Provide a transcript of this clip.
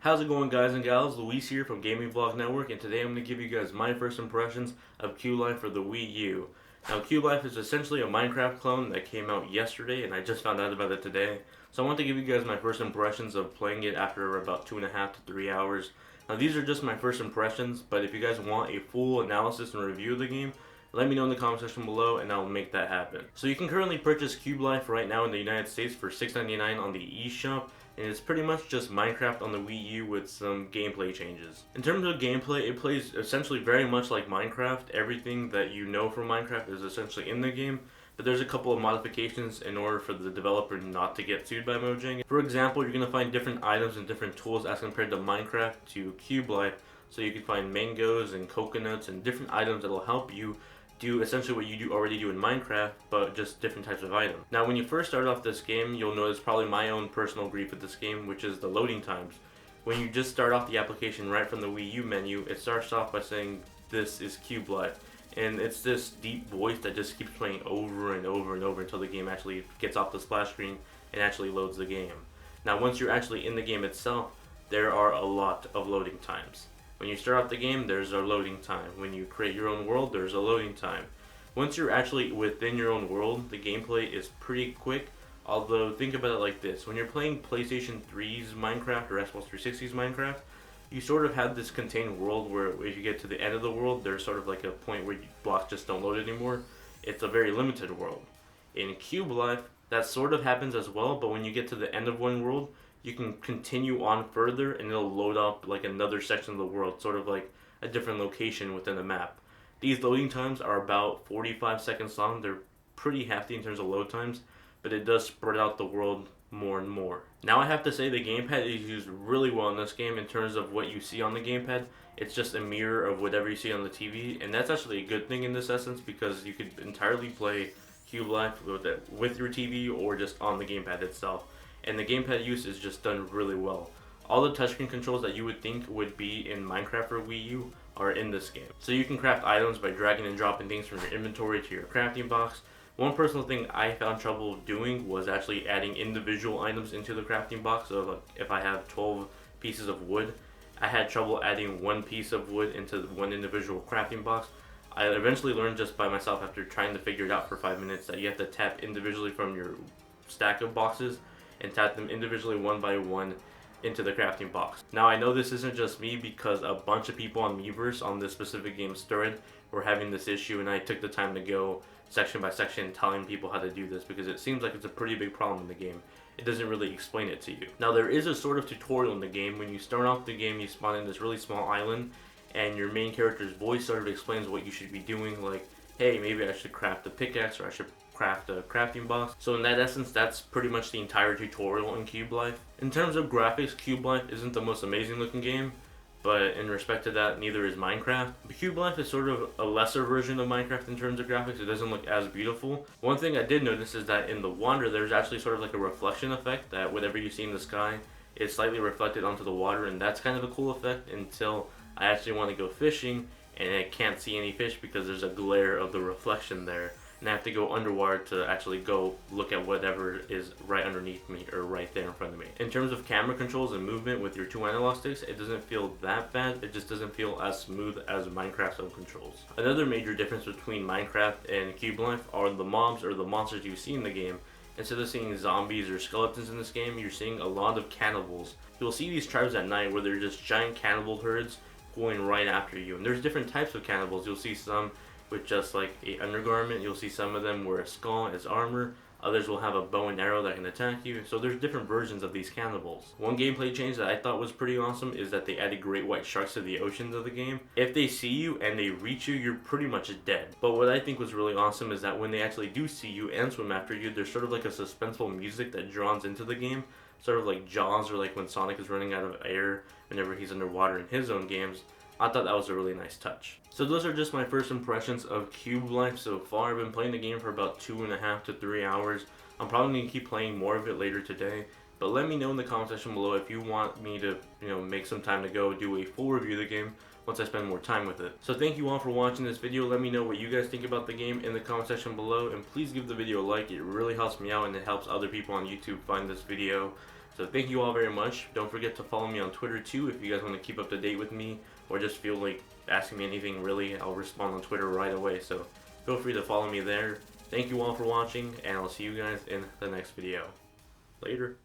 How's it going, guys and gals? Luis here from Gaming Vlog Network, and today I'm going to give you guys my first impressions of Cube Life for the Wii U. Now, Cube Life is essentially a Minecraft clone that came out yesterday, and I just found out about it today. So I want to give you guys my first impressions of playing it after about 2.5 to 3 hours. Now, these are just my first impressions, but if you guys want a full analysis and review of the game, let me know in the comment section below and I'll make that happen. So you can currently purchase Cube Life right now in the United States for $6.99 on the eShop. And it's pretty much just Minecraft on the Wii U with some gameplay changes. In terms of gameplay, it plays essentially very much like Minecraft. Everything that you know from Minecraft is essentially in the game, but there's a couple of modifications in order for the developer not to get sued by Mojang. For example, you're going to find different items and different tools as compared to Minecraft to Cube Life. So you can find mangoes and coconuts and different items that will help you do essentially what you already do in Minecraft, but just different types of items. Now, when you first start off this game, you'll notice probably my own personal grief with this game, which is the loading times. When you just start off the application right from the Wii U menu, it starts off by saying, "This is Cube Life." And it's this deep voice that just keeps playing over and over and over until the game actually gets off the splash screen and actually loads the game. Now, once you're actually in the game itself, there are a lot of loading times. When you start off the game, there's a loading time. When you create your own world, there's a loading time. Once you're actually within your own world, the gameplay is pretty quick. Although, think about it like this. When you're playing PlayStation 3's Minecraft or Xbox 360's Minecraft, you sort of have this contained world where if you get to the end of the world, there's sort of like a point where blocks just don't load anymore. It's a very limited world. In Cube Life, that sort of happens as well, but when you get to the end of one world, you can continue on further and it'll load up like another section of the world, sort of like a different location within the map. These loading times are about 45 seconds long. They're pretty hefty in terms of load times, but it does spread out the world more and more. Now, I have to say the gamepad is used really well in this game in terms of what you see on the gamepad. It's just a mirror of whatever you see on the TV, and that's actually a good thing in this essence because you could entirely play Cube Life with your TV or just on the gamepad itself. And the gamepad use is just done really well. All the touchscreen controls that you would think would be in Minecraft or Wii U are in this game. So you can craft items by dragging and dropping things from your inventory to your crafting box. One personal thing I found trouble doing was actually adding individual items into the crafting box. So like if I have 12 pieces of wood, I had trouble adding one piece of wood into one individual crafting box. I eventually learned just by myself after trying to figure it out for 5 minutes that you have to tap individually from your stack of boxes and tap them individually one by one into the crafting box. Now, I know this isn't just me because a bunch of people on Miiverse on this specific game's thread were having this issue, and I took the time to go section by section telling people how to do this because it seems like it's a pretty big problem in the game. It doesn't really explain it to you. Now, there is a sort of tutorial in the game. When you start off the game, you spawn in this really small island and your main character's voice sort of explains what you should be doing, like, hey, maybe I should craft a pickaxe or I should craft a crafting box. So in that essence, that's pretty much the entire tutorial in Cube Life. In terms of graphics, Cube Life isn't the most amazing looking game, but in respect to that, neither is Minecraft. But Cube Life is sort of a lesser version of Minecraft in terms of graphics. It doesn't look as beautiful. One thing I did notice is that in the water, there's actually sort of like a reflection effect that whatever you see in the sky is slightly reflected onto the water, and that's kind of a cool effect until I actually want to go fishing and I can't see any fish because there's a glare of the reflection there. And I have to go underwater to actually go look at whatever is right underneath me or right there in front of me. In terms of camera controls and movement with your two analog sticks, it doesn't feel that bad. It just doesn't feel as smooth as Minecraft's own controls. Another major difference between Minecraft and Cube Life are the mobs or the monsters you see in the game. Instead of seeing zombies or skeletons in this game, you're seeing a lot of cannibals. You'll see these tribes at night where they're just giant cannibal herds going right after you. And there's different types of cannibals. You'll see some with just like a undergarment. You'll see some of them wear a skull as armor. Others will have a bow and arrow that can attack you. So there's different versions of these cannibals. One gameplay change that I thought was pretty awesome is that they added great white sharks to the oceans of the game. If they see you and they reach you, you're pretty much dead. But what I think was really awesome is that when they actually do see you and swim after you, there's sort of like a suspenseful music that draws into the game. Sort of like Jaws or like when Sonic is running out of air whenever he's underwater in his own games. I thought that was a really nice touch. So those are just my first impressions of Cube Life so far. I've been playing the game for about 2.5 to 3 hours. I'm probably going to keep playing more of it later today. But let me know in the comment section below if you want me to, make some time to go do a full review of the game once I spend more time with it. So thank you all for watching this video. Let me know what you guys think about the game in the comment section below. And please give the video a like. It really helps me out and it helps other people on YouTube find this video. So thank you all very much. Don't forget to follow me on Twitter too if you guys want to keep up to date with me, or just feel like asking me anything really. I'll respond on Twitter right away, so feel free to follow me there. Thank you all for watching, and I'll see you guys in the next video. Later.